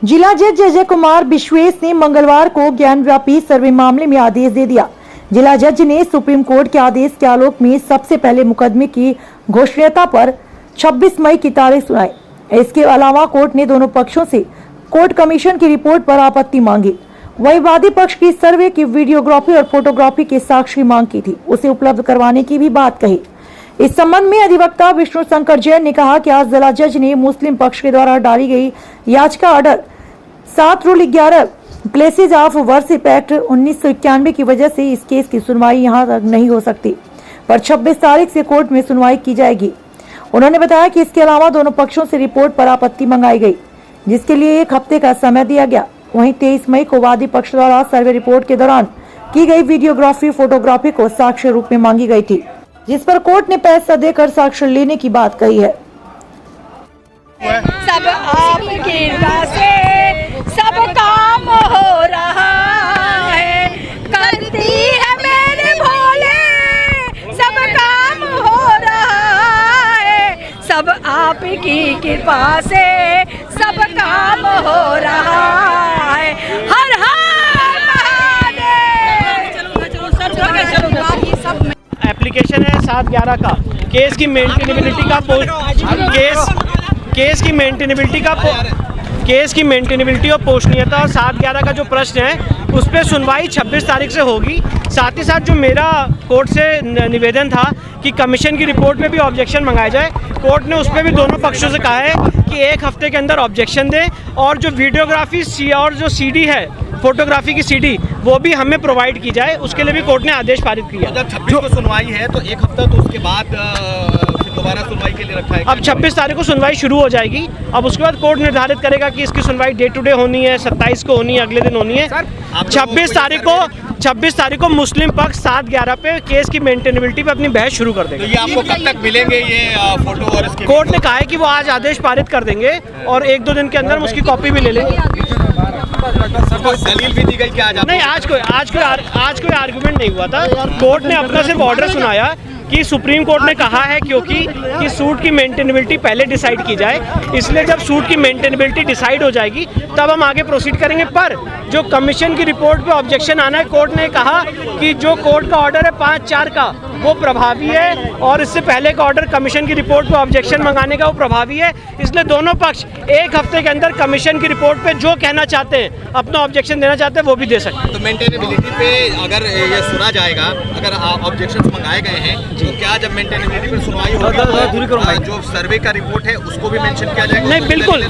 जिला जज अजय कुमार विश्वेश ने मंगलवार को ज्ञानव्यापी सर्वे मामले में आदेश दे दिया। जिला जज ने सुप्रीम कोर्ट के आदेश के आलोक में सबसे पहले मुकदमे की घोषणा पर 26 मई की तारीख सुनाई। इसके अलावा कोर्ट ने दोनों पक्षों से कोर्ट कमीशन की रिपोर्ट पर आपत्ति मांगी। वही वादी पक्ष की सर्वे की वीडियोग्राफी और फोटोग्राफी के साक्ष्य की मांग की थी, उसे उपलब्ध करवाने की भी बात कही। इस संबंध में अधिवक्ता विष्णु शंकर जैन ने कहा कि आज जिला जज ने मुस्लिम पक्ष के द्वारा डाली गई याचिका order 7-11 places of worship act 1991 की वजह से इस केस की सुनवाई यहां तक नहीं हो सकती, पर 26 तारीख से कोर्ट में सुनवाई की जाएगी। उन्होंने बताया कि इसके अलावा दोनों पक्षों से रिपोर्ट पर आपत्ति मंगाई गई, जिसके लिए 1 हफ्ते का समय दिया गया। वहीं 23 मई को वादी पक्ष द्वारा सर्वे रिपोर्ट के दौरान की गई वीडियोग्राफी फोटोग्राफी को साक्ष्य रूप में मांगी गई थी, जिस पर कोर्ट ने पैसा देकर साक्ष्य लेने की बात कही है। सब आपकी कृपा से सब काम हो रहा है, करती है मेरे भोले सब काम हो रहा है, सब आपकी कृपा से सब काम हो रहा है। हर हर महादेव। एप्लीकेशन है 7/11 का केस की मेंटेनेबिलिटी और पोषणीयता और 7/11 का जो प्रश्न है उस पर सुनवाई 26 तारीख से होगी। साथ ही साथ जो मेरा कोर्ट से निवेदन था कि कमीशन की रिपोर्ट में भी ऑब्जेक्शन मंगाया जाए, कोर्ट ने उस पर भी दोनों पक्षों से कहा है कि 1 हफ्ते के अंदर ऑब्जेक्शन दें और जो वीडियोग्राफी और जो सीडी है फोटोग्राफी की सीडी वो भी हमें प्रोवाइड की जाए, उसके लिए भी कोर्ट ने आदेश पारित किया। जब 26 को सुनवाई है तो 1 हफ्ता तो उसके बाद फिर दोबारा सुनवाई के लिए रखा है। अब 26 तारीख को सुनवाई शुरू हो जाएगी। अब उसके बाद कोर्ट निर्धारित करेगा कि इसकी सुनवाई डे टू डे होनी है, 27 को होनी है, अगले दिन होनी है। 26 तारीख को मुस्लिम पक्ष 7/11 पे केस की मेंटेनेबिलिटी पे अपनी बहस शुरू कर देंगे। तो ये आपको कब तक मिलेंगे ये फोटो और इसके? कोर्ट ने कहा है कि वो आज आदेश पारित कर देंगे और 1-2 दिन के अंदर हम उसकी कॉपी भी ले लेंगे। दलील भी दी गई कि आज नहीं, आज कोई आर्गुमेंट नहीं हुआ था। कोर्ट ने अपना सिर्फ ऑर्डर सुनाया कि सुप्रीम कोर्ट ने कहा है क्योंकि कि सूट की मेंटेनेबिलिटी पहले डिसाइड की जाए, इसलिए जब सूट की मेंटेनेबिलिटी डिसाइड हो जाएगी तब हम आगे प्रोसीड करेंगे। पर जो कमीशन की रिपोर्ट पे ऑब्जेक्शन आना है, कोर्ट ने कहा कि जो कोर्ट का ऑर्डर है 5/4 का वो प्रभावी है और इससे पहले का ऑर्डर कमीशन की रिपोर्ट पे ऑब्जेक्शन मंगाने का वो प्रभावी है। इसलिए दोनों पक्ष 1 हफ्ते के अंदर कमीशन की रिपोर्ट पे जो कहना चाहते हैं, अपना ऑब्जेक्शन देना चाहते हैं, वो भी दे सकते हैं। तो मेंटेनेबिलिटी पे अगर ये सुना जाएगा, अगर ऑब्जेक्शन मंगाए गए हैं तो क्या जब मेंटेनेबिलिटी पे सुनवाई होगी जो सर्वे का रिपोर्ट है उसको भी मेंशन किया जाएगा? नहीं,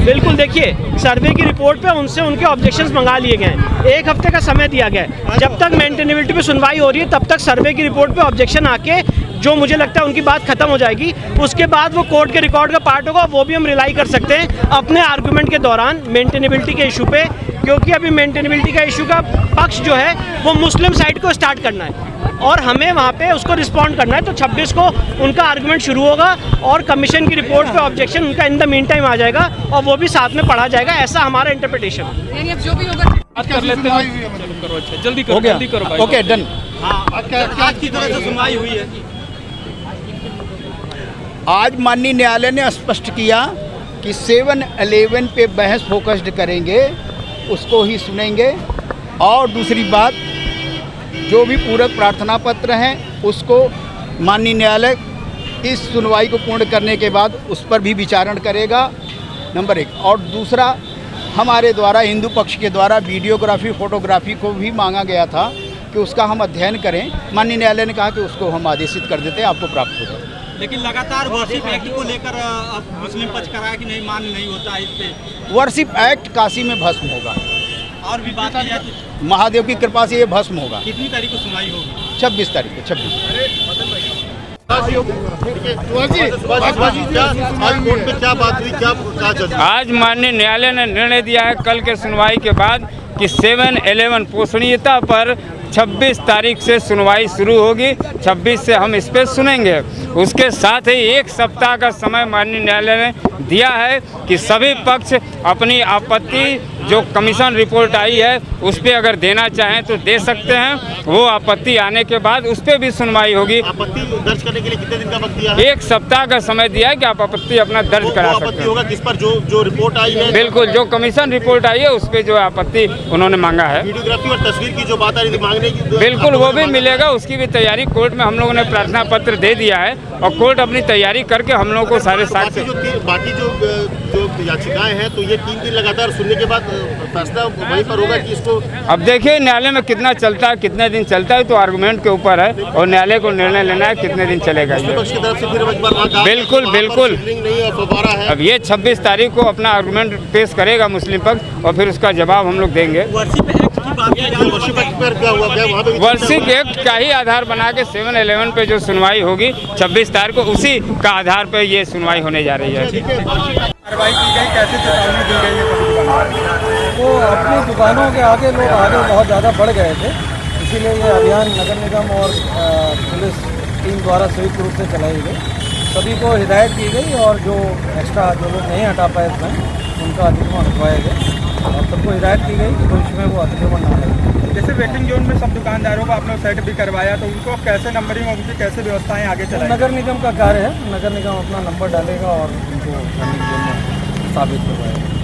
बिल्कुल देखिए, सर्वे की रिपोर्ट पे उनसे उनके ऑब्जेक्शंस मंगा लिए गए हैं। 1 हफ्ते का समय दिया गया है। जब तक मेंटेनेबिलिटी पे सुनवाई हो रही है तब तक सर्वे की रिपोर्ट पे ऑब्जेक्शन आके जो मुझे लगता है उनकी बात खत्म हो जाएगी। उसके बाद वो कोर्ट के रिकॉर्ड का पार्ट होगा, वो भी हम रिलाई कर सकते हैं अपने आर्गुमेंट के दौरान मेंटेनेबिलिटी के इशू पे, क्योंकि अभी मेंटेनेबिलिटी का इशू का पक्ष जो है वो मुस्लिम साइड को स्टार्ट करना है और हमें वहाँ पे उसको रिस्पॉन्ड करना है। तो 26 को उनका आर्गुमेंट शुरू होगा और कमीशन की रिपोर्ट पे ऑब्जेक्शन उनका इन द मीन टाइम आ जाएगा और वो भी साथ में पढ़ा जाएगा। ऐसा हमारा इंटरप्रिटेशन है। जो भी होगा कर लेते हैं, जल्दी करो। Okay, done. आज की तरह से सुनवाई हुई है। आज माननीय न्यायालय ने स्पष्ट किया कि 7/11 पे बहस फोकस्ड करेंगे, उसको ही सुनेंगे। और दूसरी बात, जो भी पूरक प्रार्थना पत्र हैं उसको माननीय न्यायालय इस सुनवाई को पूर्ण करने के बाद उस पर भी विचारण करेगा, नंबर 1। और दूसरा, हमारे द्वारा हिंदू पक्ष के द्वारा वीडियोग्राफी फोटोग्राफी को भी मांगा गया था कि उसका हम अध्ययन करें। माननीय न्यायालय ने कहा कि उसको हम आदेशित कर देते हैं, आपको प्राप्त होगा। लेकिन लगातार वर्शिप एक्ट को लेकर अब मुस्लिम पक्ष करा कि नहीं, मान नहीं होता है इस पे। वर्शिप एक्ट काशी में भस्म होगा और भी बात की जाए तो महादेव की कृपा से ये भस्म होगा। कितनी तारीख को सुनवाई होगी? 26 तारीख को। 26 आज माननीय न्यायालय ने निर्णय दिया है कल के सुनवाई के बाद कि 7/11 पोषणीयता पर 26 तारीख से सुनवाई शुरू होगी। 26 से हम इस पर सुनेंगे। उसके साथ ही 1 सप्ताह का समय माननीय न्यायालय ने दिया है कि सभी पक्ष अपनी आपत्ति जो कमीशन रिपोर्ट आई है उस पर अगर देना चाहें तो दे सकते हैं। वो आपत्ति आने के बाद उस पर भी सुनवाई होगी। आपत्ति दर्ज करने के लिए कितने दिन का वक्त दिया है? 1 सप्ताह का समय दिया है कि आप आपत्ति अपना दर्ज करा सकते आपत्ति हैं। होगा किस पर? जो रिपोर्ट आई है, बिल्कुल, जो कमीशन रिपोर्ट आई है उस पर जो आपत्ति उन्होंने मांगा है, वीडियोग्राफी और तस्वीर की जो बात आ रही थी मांगने की, बिल्कुल वो भी मिलेगा। उसकी भी तैयारी कोर्ट में हम लोगों ने प्रार्थना पत्र दे दिया है और कोर्ट अपनी तैयारी करके हम लोगों को सारे साक्ष्य। बाकी जो याचिकाएं हैं तो ये 3 दिन लगातार सुनने के बाद फैसला वहीं पर होगा कि इसको। अब देखिए न्यायालय में कितना चलता है, कितने दिन चलता है, तो आर्गुमेंट के ऊपर है और न्यायालय को निर्णय लेना है कितने दिन चलेगा ये। विपक्ष की तरफ से फिर एक बार कहा बिल्कुल कि बिल्कुल शिवलिंग नहीं है, फव्वारा है। अब ये 26 तारीख को अपना आर्गुमेंट पेश करेगा मुस्लिम पक्ष और फिर उसका जवाब हम लोग देंगे। वर्षिप एक्ट पर क्या हुआ? क्या वहाँ पे वर्षिक एक्ट का ही आधार बना के 7-11 पे जो सुनवाई होगी 26 तारीख को, उसी का आधार पे ये सुनवाई होने जा रही है। कार्रवाई की गई, कैसे चेतावनी दी गई है? वो अपनी दुकानों के आगे लोग आगे बहुत ज़्यादा बढ़ गए थे, इसीलिए ये अभियान नगर निगम और पुलिस टीम द्वारा संयुक्त रूप से चलाई गई। सभी को हिदायत की गई और जो एक्स्ट्रा जो लोग नहीं हटा पाए इसमें उनका अतिक्रमण हटवाया गया और सबको हिदायत की गई कि भविष्य में वो अतिक्रमण ना लगे। जैसे वेटिंग जोन में सब दुकानदारों को आपने सेट भी करवाया, तो उनको कैसे नंबरिंग होगी, कैसे व्यवस्थाएं आगे चलाएंगे? नगर निगम का कार्य है, नगर निगम अपना नंबर डालेगा और उनको वेटिंग जोन में साबित करवाएगा।